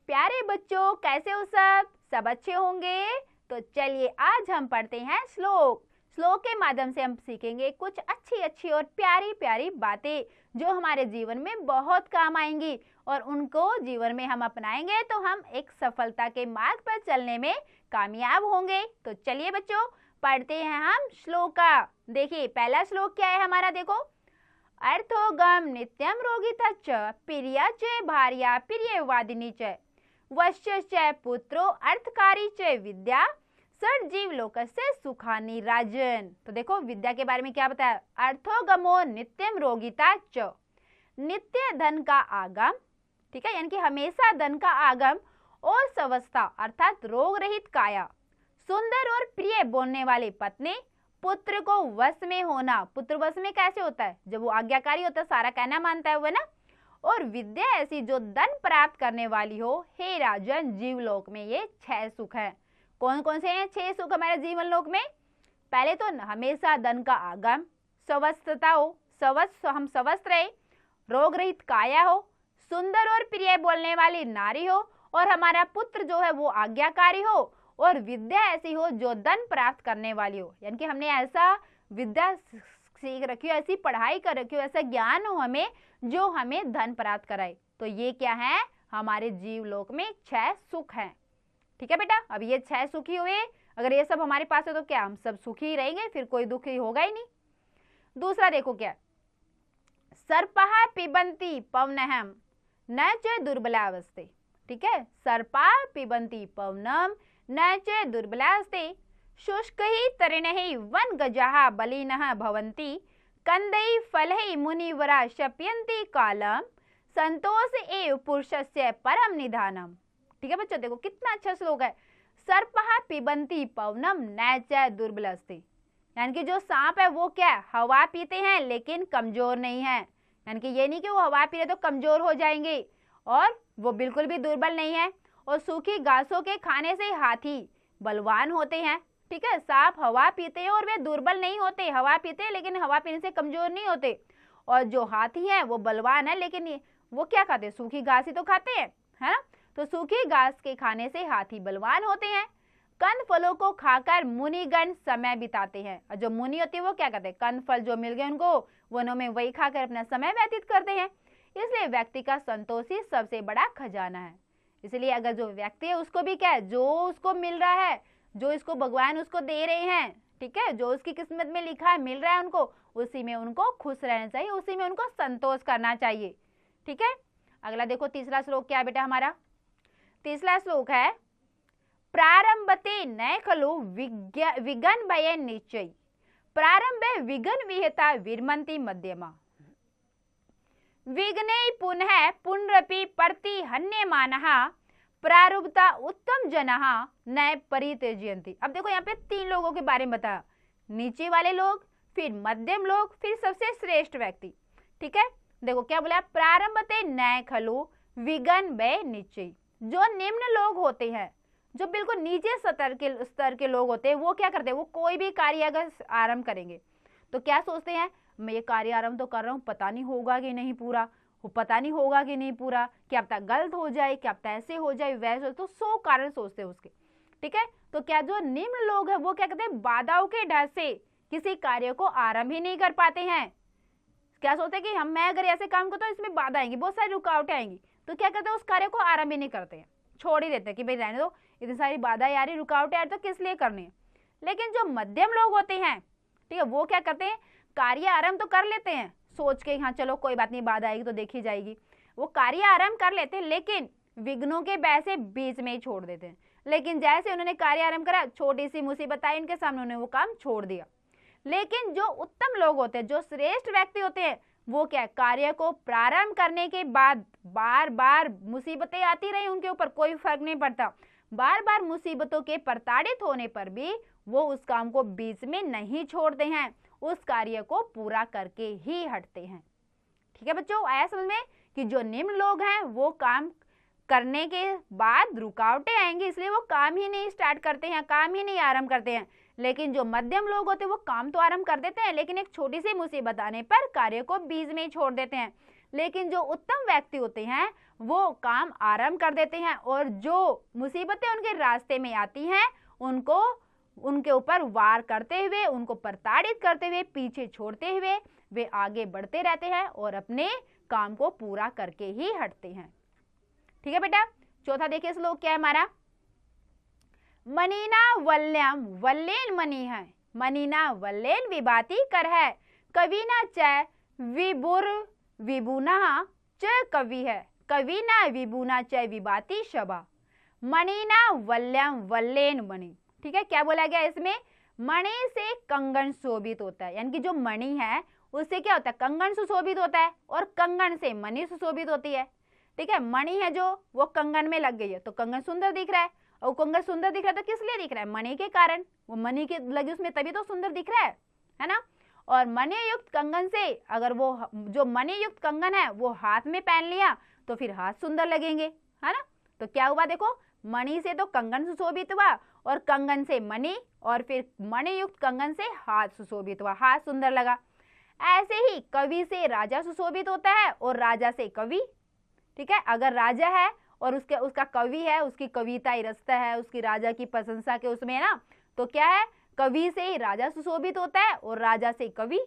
प्यारे बच्चों, कैसे हो सब अच्छे होंगे। तो चलिए आज हम पढ़ते हैं श्लोक के माध्यम से हम सीखेंगे कुछ अच्छी और प्यारी प्यारी बातें जो हमारे जीवन में बहुत काम आएंगी और उनको जीवन में हम अपनाएंगे तो हम एक सफलता के मार्ग पर चलने में कामयाब होंगे। तो चलिए बच्चों पढ़ते हैं हम श्लोक का। देखिए पहला श्लोक क्या है हमारा, देखो। अर्थोगम नित्यम रोगिता च प्रिया च भार्या प्रियवादिनी च वश्य च पुत्रो अर्थकारी च विद्या सर्वजीव लोकस्य सुखानि राजन। तो देखो विद्या के बारे में क्या बताया। अर्थोगमो नित्यम रोगिता च, नित्य धन का आगम, ठीक है, यानी कि हमेशा धन का आगम और स्वस्था अर्थात रोग रहित काया, सुंदर और प्रिय बोलने वाली पत्नी, पुत्र को वश में होना। पुत्र वश में कैसे होता है, जब वो आज्ञाकारी होता है, सारा कहना मानता है वो ना। और विद्या ऐसी जो धन प्राप्त करने वाली हो। हे राजन, जीवलोक में ये 6 सुख है। कौन कौन से हैं 6 सुख हमारे जीवन लोक में। पहले तो हमेशा धन का आगम, स्वस्थता हो, हम स्वस्थ रहे, रोग रहित काया हो, सुंदर और प्रिय बोलने वाली नारी हो, और हमारा पुत्र जो है वो आज्ञाकारी हो, और विद्या ऐसी हो जो धन प्राप्त करने वाली हो, यानी कि हमने ऐसा विद्या सीख रखी हो, ऐसी पढ़ाई कर रखी हो, ऐसा ज्ञान हो हमें जो हमें धन प्राप्त कराए। तो ये क्या है, हमारे जीवलोक में 6 सुख हैं। ठीक है बेटा, अब ये 6 सुखी हुए, अगर ये सब हमारे पास है तो क्या हम सब सुखी रहेंगे, फिर कोई दुखी होगा ही नहीं। दूसरा देखो क्या, सर्पः पिबन्ति पवनम न च दुर्बलावस्थे। ठीक है, सर्पा पिबन्ति पवनम न च दुर्बलावस्थे शुष्क ही तरिणहि वन गजाः बलिनः भवन्ति कंदै फलहि मुनिवरा शप्यन्ति कालम संतोष एव पुरुषस्य परम निधानम। ठीक है बच्चों, देखो कितना अच्छा श्लोक है। सर्पः पिबन्ति पवनम न च दुर्बलावस्थे, यानी कि जो सांप है वो क्या हवा पीते हैं लेकिन कमजोर नहीं है, यानी कि ये नहीं कि वो हवा पी रहे तो कमजोर हो जाएंगे, और वो बिल्कुल भी दुर्बल नहीं है। और सूखी घासों के खाने से हाथी बलवान होते हैं। ठीक है, सांप हवा पीते हैं और वे दुर्बल नहीं होते, हवा पीते हैं लेकिन हवा पीने से कमजोर नहीं होते। और जो हाथी है वो बलवान है, लेकिन वो क्या खाते हैं, सूखी घास ही तो खाते हैं, है ना। तो सूखी घास के खाने से हाथी बलवान होते हैं। कंद फलों को खाकर मुनिगण समय बिताते हैं, और जो मुनि होते हैं वो क्या करते हैं, कंद फल जो मिल गए उनको वनों में वही खाकर अपना समय व्यतीत करते हैं। इसलिए व्यक्ति का संतोष ही सबसे बड़ा खजाना है। इसलिए अगर जो व्यक्ति है उसको भी क्या है, जो उसको मिल रहा है, जो इसको भगवान उसको दे रहे हैं, ठीक है, जो उसकी किस्मत में लिखा है मिल रहा है उनको, उसी में उनको खुश रहना चाहिए, उसी में उनको संतोष करना चाहिए। ठीक है, अगला देखो तीसरा श्लोक क्या है बेटा हमारा। तीसरा श्लोक है प्रारंभते न खलु विघ्न भय निश्चय प्रारंभे विघ्न विहता विरमन्ति मध्यमा विघ्ने पुनः पुनरपि प्रति हन्यमानः प्रारब्धा उत्तम जनः न परित्यजन्ति। अब देखो यहाँ पे 3 लोगों के बारे में बताया, नीचे वाले लोग, फिर मध्यम लोग, फिर सबसे श्रेष्ठ व्यक्ति। ठीक है, देखो क्या बोला, प्रारंभते न खलु विघ्न भय निश्चय। जो निम्न लोग होते हैं, जो बिल्कुल नीचे स्तर के लोग होते हैं, वो क्या करते हैं, वो कोई भी कार्य अगर आरंभ करेंगे तो क्या सोचते हैं, मैं ये कार्य आरंभ तो कर रहा हूँ, पता नहीं होगा कि नहीं पूरा, पता नहीं होगा कि नहीं पूरा, क्या पता गलत हो जाए, क्या पता ऐसे हो जाए वैसे, तो 100 कारण सोचते हैं उसके। ठीक है, तो क्या जो निम्न लोग हैं वो क्या कहते हैं, बाधाओं के डर से किसी कार्य को आरंभ ही नहीं कर पाते हैं। क्या सोचते हैं कि मैं अगर ऐसे काम करता हूँ इसमें बाधा आएंगी, बहुत सारी रुकावटें आएंगी, तो क्या करते हैं उस कार्य को आरंभ ही नहीं करते हैं, छोड़ ही देते हैं कि भाई रहने दो, इतनी सारी बाधाएं आ रही, रुकावटें आ रही, तो किस लिए करनी है। लेकिन जो मध्यम लोग होते हैं, ठीक है, वो क्या करते हैं, कार्य आरंभ तो कर लेते हैं सोच के, हाँ चलो कोई बात नहीं, बाधा आएगी तो देखी जाएगी, वो कार्य आरंभ कर लेते हैं, लेकिन विघ्नों के भय से बीच में ही छोड़ देते हैं। लेकिन जैसे उन्होंने कार्य आरंभ करा, छोटी सी मुसीबत आई इनके सामने, उन्होंने वो काम छोड़ दिया। लेकिन जो उत्तम लोग होते हैं, जो श्रेष्ठ व्यक्ति होते हैं, वो क्या कार्य को प्रारंभ करने के बाद बार बार मुसीबतें आती रही उनके ऊपर, कोई फर्क नहीं पड़ता, बार बार मुसीबतों के प्रताड़ित होने पर भी वो उस काम को बीच में नहीं छोड़ते हैं, उस कार्य को पूरा करके ही हटते हैं। ठीक है बच्चों, आया समझ में कि जो निम्न लोग हैं वो काम करने के बाद रुकावटें आएंगी, इसलिए वो काम ही नहीं स्टार्ट करते हैं, काम ही नहीं आरंभ करते हैं। लेकिन जो मध्यम लोग होते हैं वो काम तो आरंभ कर देते हैं, लेकिन एक छोटी सी मुसीबत आने पर कार्य को बीच में ही छोड़ देते हैं। लेकिन जो उत्तम व्यक्ति होते हैं वो काम आरंभ कर देते हैं और जो मुसीबतें उनके रास्ते में आती हैं उनको उनके ऊपर वार करते हुए, उनको प्रताड़ित करते हुए, पीछे छोड़ते हुए वे आगे बढ़ते रहते हैं और अपने काम को पूरा करके ही हटते हैं। ठीक है बेटा। चौथा देखिए श्लोक क्या है हमारा, मनीना वल्यम वल्लेन मणि है, मनीना वल्लेन विभाति कर है, कविना च विबुर विबुना च कवि है, कविना विबुना च विभाति शबा, मणिना वल्यम वल्लेन मणि। ठीक है, क्या बोला गया इसमें, मणि से कंगन शोभित होता है, यानी कि जो मणि है उससे क्या होता है, कंगन सुशोभित होता है और कंगन से मणि सुशोभित होती है। ठीक है, मणि है जो वो कंगन में लग गई है तो कंगन सुंदर दिख रहा है, और कंगन सुंदर दिख रहा है तो किस लिए दिख रहा है, मणि के कारण, वो मणि के लगी उसमें तभी तो सुंदर दिख रहा है ना। और मणि युक्त कंगन से अगर वो जो मणि युक्त कंगन है वो हाथ में पहन लिया तो फिर हाथ सुंदर लगेंगे, है ना। तो क्या हुआ देखो, मणि से तो कंगन सुशोभित हुआ और कंगन से मणि और फिर मणि युक्त कंगन से हाथ सुशोभित हुआ, हाथ सुंदर लगा। ऐसे ही कवि से राजा सुशोभित होता है और राजा से कवि। ठीक है, अगर राजा है और उसका कवि है, उसकी कविता रचता है, उसकी राजा की प्रशंसा के उसमें है ना, तो क्या है, कवि से ही राजा सुशोभित होता है और राजा से कवि,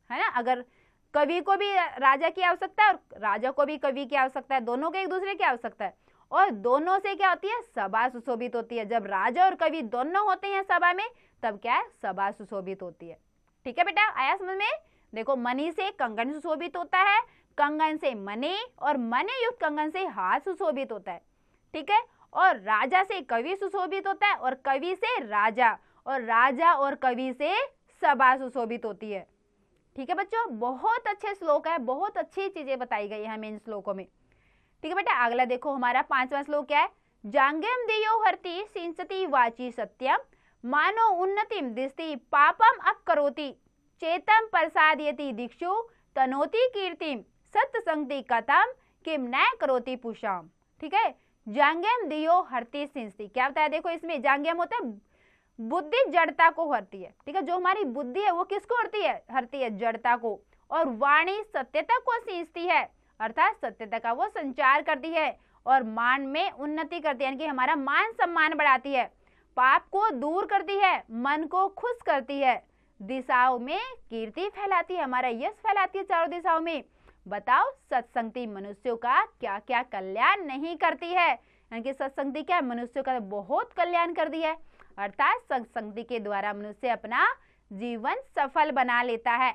है ना। अगर कवि को भी राजा की आवश्यकता है और राजा को भी कवि की आवश्यकता है, दोनों के एक दूसरे की आवश्यकता है, और दोनों से क्या होती है, सभा सुशोभित होती है। जब राजा और कवि दोनों होते हैं सभा में तब क्या है, सभा सुशोभित होती है। ठीक है बेटा, आया समझ में। देखो, मणि से कंगन सुशोभित होता है, कंगन से मणि और मणि युक्त कंगन से हाथ सुशोभित होता है। ठीक है, और राजा से कवि सुशोभित होता है और कवि से राजा, और राजा और कवि से सभा सुशोभित होती है। ठीक है बच्चों, बहुत अच्छे श्लोक है, बहुत अच्छी चीजें बताई गई है हमें इन श्लोकों में। ठीक है बेटा, अगला देखो हमारा 5वां श्लोक क्या है, जांग्यम दियो हरति सिंचति वाची सत्यम, मानो उन्नतिम दिस्ति पापम अपकरोति, चेतम प्रसादयति दीक्षु तनोति कीर्तिम, सत्संगति कथम किम न करोति पुषाम। ठीक है, जांग्यम दियो हरति सिंचति, क्या बताया देखो, इसमें जांग्यम होता है बुद्धि जड़ता को हरती है। ठीक है, जो हमारी बुद्धि है वो किसको हरती है, जड़ता को, और वाणी सत्यता को सींचती है, अर्थात सत्यता का वो संचार करती है, और मान में उन्नति करती है, यानी कि हमारा मान सम्मान बढ़ाती है, पाप को दूर करती है, मन को खुश करती है, दिशाओं में कीर्ति फैलाती है, हमारा यश फैलाती है चारों दिशाओं में। बताओ सत्संगति मनुष्यों का क्या क्या कल्याण नहीं करती है, यानी कि सत्संगति क्या मनुष्यों का बहुत कल्याण कर दिया है, अर्थात सत्संगति के द्वारा मनुष्य अपना जीवन सफल बना लेता है।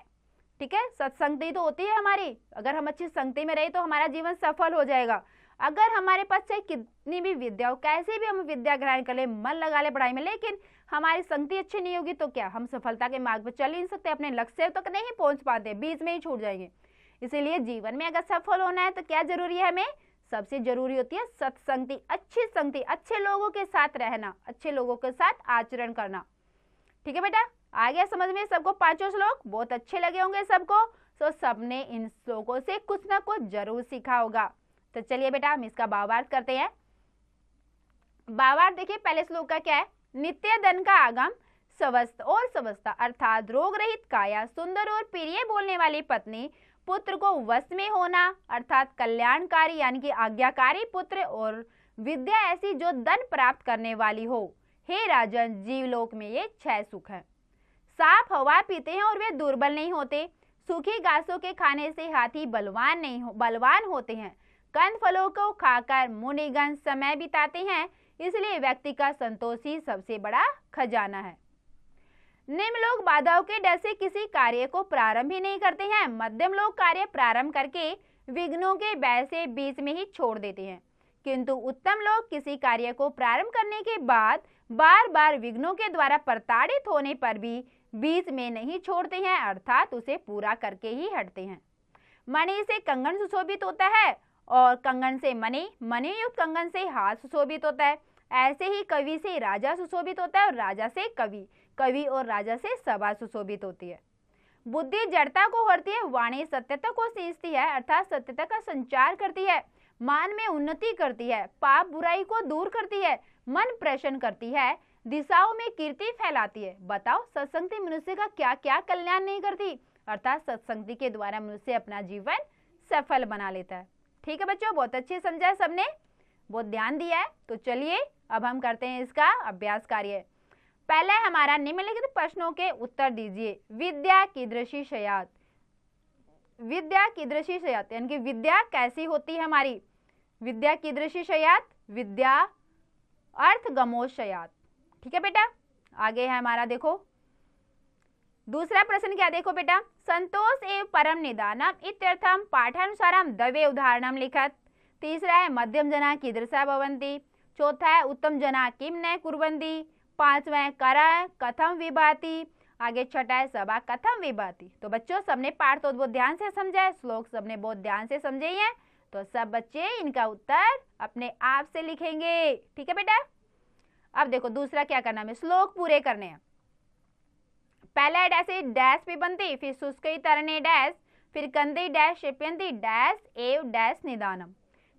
ठीक है, सत्संगति तो होती है हमारी, अगर हम अच्छी संगति में रहे तो हमारा जीवन सफल हो जाएगा। अगर हमारे पास चाहे कितनी भी विद्या हो, कैसे भी हम विद्या ग्रहण कर ले, मन लगा ले पढ़ाई में, लेकिन हमारी संगति अच्छी नहीं होगी तो क्या हम सफलता के मार्ग पर चल ही नहीं सकते, अपने लक्ष्य तक नहीं पहुंच पाते, बीच में ही छूट जाएंगे। इसीलिए जीवन में अगर सफल होना है तो क्या जरूरी है, हमें सबसे जरूरी होती है सत्संगति, अच्छी संगति, अच्छे लोगों के साथ रहना, अच्छे लोगों के साथ आचरण करना। ठीक है बेटा, आ गया समझ में सबको 5 श्लोक, बहुत अच्छे लगे होंगे सबको, तो सबने इन श्लोकों से कुछ ना कुछ जरूर सीखा होगा। तो चलिए बेटा हम इसका भावार्थ करते हैं। भावार्थ देखिए, पहले श्लोक का क्या है, नित्य धन का आगम, स्वस्थ और स्वस्थता अर्थात रोग रहित काया, सुंदर और प्रिय बोलने वाली पत्नी, पुत्र को वश में होना अर्थात कल्याणकारी यानी कि आज्ञाकारी पुत्र, और विद्या ऐसी जो धन प्राप्त करने वाली हो। हे राजन, जीवलोक में ये 6 सुख हैं। साफ हवा पीते हैं और वे दुर्बल नहीं होते, सूखी घासों के खाने से हाथी बलवान होते हैं, कंद फलों को खाकर मुनिगण समय बिताते हैं, इसलिए व्यक्ति का संतोष ही सबसे बड़ा खजाना है। निम्न लोग बाधाओं के डर से किसी कार्य को प्रारंभ ही नहीं करते हैं, मध्यम लोग कार्य प्रारंभ करके विघ्नों के भय से बीच में ही छोड़ देते हैं, किंतु उत्तम लोग किसी कार्य को प्रारंभ करने के बाद बार बार विघ्नों के द्वारा प्रताड़ित होने पर भी बीच में नहीं छोड़ते हैं, अर्थात उसे पूरा करके ही हटते हैं। मणि से कंगन सुशोभित होता है और कंगन से मणि, मणि युक्त कंगन से हाथ सुशोभित होता है। ऐसे ही कवि से राजा सुशोभित होता है और राजा से कवि, कवि और राजा से सभा सुशोभित होती है। बुद्धि जड़ता को हरती है, वाणी सत्यता को सींचती है अर्थात सत्यता का संचार करती है, मान में उन्नति करती है, पाप बुराई को दूर करती है, मन प्रसन्न करती है, दिशाओं में कीर्ति फैलाती है। बताओ सत्संगति मनुष्य का क्या क्या कल्याण नहीं करती, अर्थात सत्संगति के द्वारा मनुष्य अपना जीवन सफल बना लेता है। ठीक है बच्चों, बहुत अच्छे समझा है सबने, बहुत ध्यान दिया है। तो चलिए अब हम करते हैं इसका अभ्यास कार्य। पहला है हमारा निम्नलिखित प्रश्नों के उत्तर दीजिए। विद्या कीदृशी स्यात्, विद्या कीदृशी स्यात् यानी कि विद्या कैसी होती है हमारी। विद्या कीदृशी स्यात्, विद्या अर्थगमो स्यात्। ठीक है बेटा, आगे है हमारा देखो दूसरा प्रश्न क्या, देखो बेटा, संतोष एवं परम निदानम इत्यर्थम पाठानुसारम द्वे उदाहरणम लिखत। तीसरा है मध्यम जना कीदृशा भवन्ति। चौथा है उत्तम जना किम न कुर्वन्ति। पांचवा है करा कथम विभाति। आगे छठा है सभा कथम विभाति। तो बच्चों सबने पाठ तो बहुत ध्यान से समझा है, श्लोक सबने बहुत ध्यान से समझे ही हैं, तो सब बच्चे इनका उत्तर अपने आप से लिखेंगे। ठीक है बेटा, अब देखो दूसरा क्या करना है, श्लोक पूरे करने हैं। पहला डैश डैश पिबंती, फिर शुष्कई तरणे डैश, फिर कंदई डैश शिप्यंती डैश एव डैश निदानम।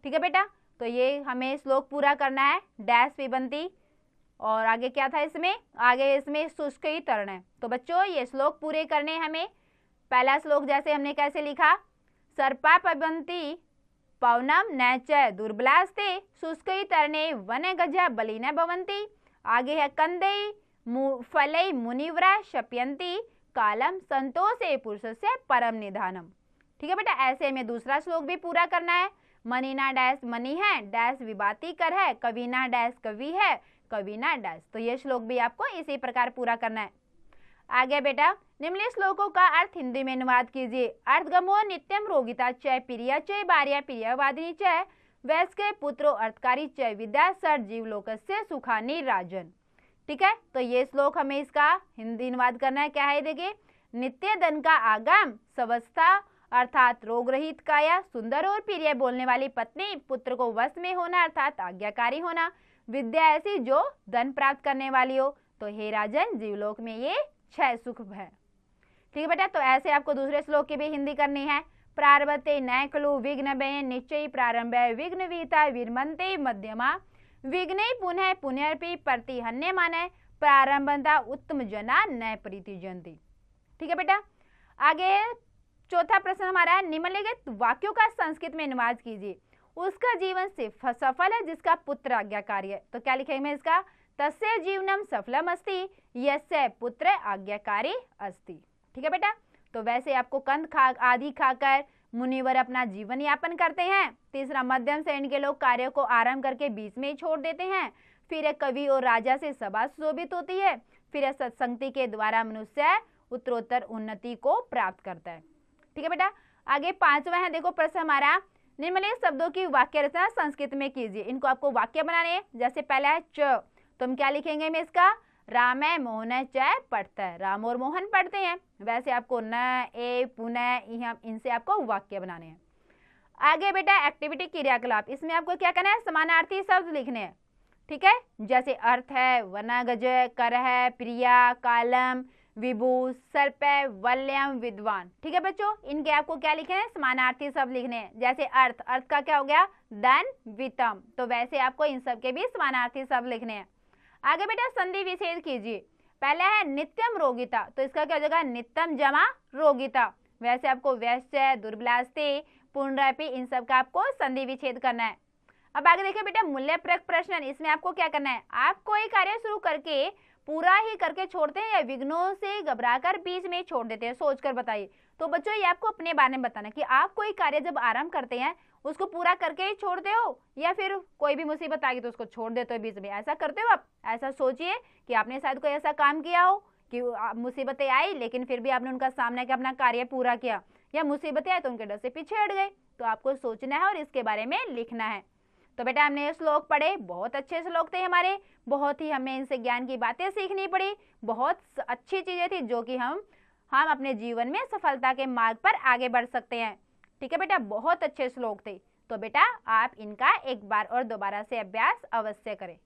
ठीक है बेटा, तो ये हमें श्लोक पूरा करना है। डैश पिबंती और आगे क्या था इसमें, आगे इसमें शुष्कई तरण है। तो बच्चों ये श्लोक पूरे करने हमें। पहला श्लोक जैसे हमने कैसे लिखा, सर्पा पिबंती पवनम न च दुर्बलास्ते शुष्कई तरणे वन गजा बलिना भवन्ति। आगे है कंदई फलई मुनिव्रा शप्यंती कालम संतोषे पुरुषस्य परम निधानम। ठीक है बेटा, ऐसे हमें दूसरा श्लोक भी पूरा करना है। मनीना डैश मनी है, डैश विभाती कर है, कविना डैश कवि है, कविना डैश। तो ये श्लोक भी आपको इसी प्रकार पूरा करना है। आगे बेटा, निम्नलिखित श्लोकों का अर्थ हिंदी में अनुवाद कीजिए। अर्थगमो नित्यम रोगिता च प्रिया च भार्या प्रियवादिनी च वैश्य पुत्रो अर्थकारी च विद्या सर जीवलोकस्य सुखानी राजन। ठीक है, तो ये श्लोक हमें इसका हिंदी अनुवाद करना है। क्या है देखिए, नित्य धन का आगम, स्वस्था अर्थात रोग रहित काया, सुंदर और प्रिय बोलने वाली पत्नी, पुत्र को वश में होना अर्थात आज्ञाकारी होना, विद्या ऐसी जो धन प्राप्त करने वाली हो। तो हे राजन जीवलोक में ये 6 सुख है। ठीक है बेटा, तो ऐसे आपको दूसरे श्लोक की भी हिंदी करनी है। प्रारभते न खलु विघ्न भय निश्चय प्रारंभ विघ्न विहिता विरमंते मध्यमा विघ्न पुनः पुनर्पि प्रतिहन्य माने प्रारंभता उत्तम जना न प्रीति जंती। ठीक है बेटा, आगे चौथा प्रश्न हमारा है, निम्नलिखित वाक्यों का संस्कृत में अनुवाद कीजिए। उसका जीवन से सफल है जिसका पुत्र आज्ञाकारी है। तो क्या लिखेंगे इसका, तस्य जीवनम सफलम अस्ति यस्य पुत्र आज्ञाकारी अस्ति। ठीक है बेटा, तो वैसे आपको कंद आदि खाकर मुनिवर अपना जीवन यापन करते हैं। तीसरा, मध्यम श्रेणी के लोग कार्यों को आरंभ करके बीच में ही छोड़ देते हैं। फिर कवि और राजा से सभा शोभित होती है। फिर सत्संगति के द्वारा मनुष्य उत्तरोत्तर उन्नति को प्राप्त करता है। ठीक है बेटा, आगे पांचवा है देखो प्रश्न हमारा, निम्नलिखित शब्दों की वाक्य रचना संस्कृत में कीजिए। इनको आपको वाक्य बनाने हैं। जैसे पहला है च, तो हम क्या लिखेंगे में इसका, राम है मोहन है च पढ़ता है, राम और मोहन पढ़ते हैं। वैसे आपको न ए पुनः इनसे आपको वाक्य बनाने हैं। आगे बेटा एक्टिविटी क्रियाकलाप, इसमें आपको क्या करना है, समानार्थी शब्द लिखने हैं। ठीक है, जैसे अर्थ है वना गज, कर है प्रिया, कालम विभू, सर्प वल्यम विद्वान। ठीक है बच्चों, इनके आपको क्या लिखने हैं, समानार्थी शब्द लिखने हैं। जैसे अर्थ, अर्थ का क्या हो गया, धन वितम, तो वैसे आपको इन सब के भी समानार्थी शब्द लिखने हैं। आगे बेटा संधि विच्छेद कीजिए। पहला है नित्यम रोगिता, तो इसका क्या हो जाएगा, नित्यम जमा रोगिता। वैसे आपको वैश्य, दुर्बलास्ते, पुनरापि इन सब का आपको संधि विच्छेद करना है। अब आगे देखिए बेटा मूल्यप्रक प्रश्न, इसमें आपको क्या करना है, आप कोई कार्य शुरू करके पूरा ही करके छोड़ते हैं या विघ्नों से घबराकर बीच में छोड़ देते हैं, सोचकर बताइए। तो बच्चों ये आपको अपने बारे में बताना कि आप कोई कार्य जब आरंभ करते हैं उसको पूरा करके ही छोड़ते हो या फिर कोई भी मुसीबत आ गई तो उसको छोड़ देते हो बीच में, ऐसा करते हो आप। ऐसा सोचिए कि आपने शायद कोई ऐसा काम किया हो कि मुसीबतें आई लेकिन फिर भी आपने उनका सामना किया, अपना कार्य पूरा किया, या मुसीबतें आई तो उनके डर से पीछे हट गए। तो आपको सोचना है और इसके बारे में लिखना है। तो बेटा हमने ये श्लोक पढ़े, बहुत अच्छे श्लोक थे हमारे, बहुत ही हमें इनसे ज्ञान की बातें सीखनी पड़ी, बहुत अच्छी चीजें थी जो कि हम अपने जीवन में सफलता के मार्ग पर आगे बढ़ सकते हैं। ठीक है बेटा, बहुत अच्छे श्लोक थे। तो बेटा आप इनका एक बार और दोबारा से अभ्यास अवश्य करें।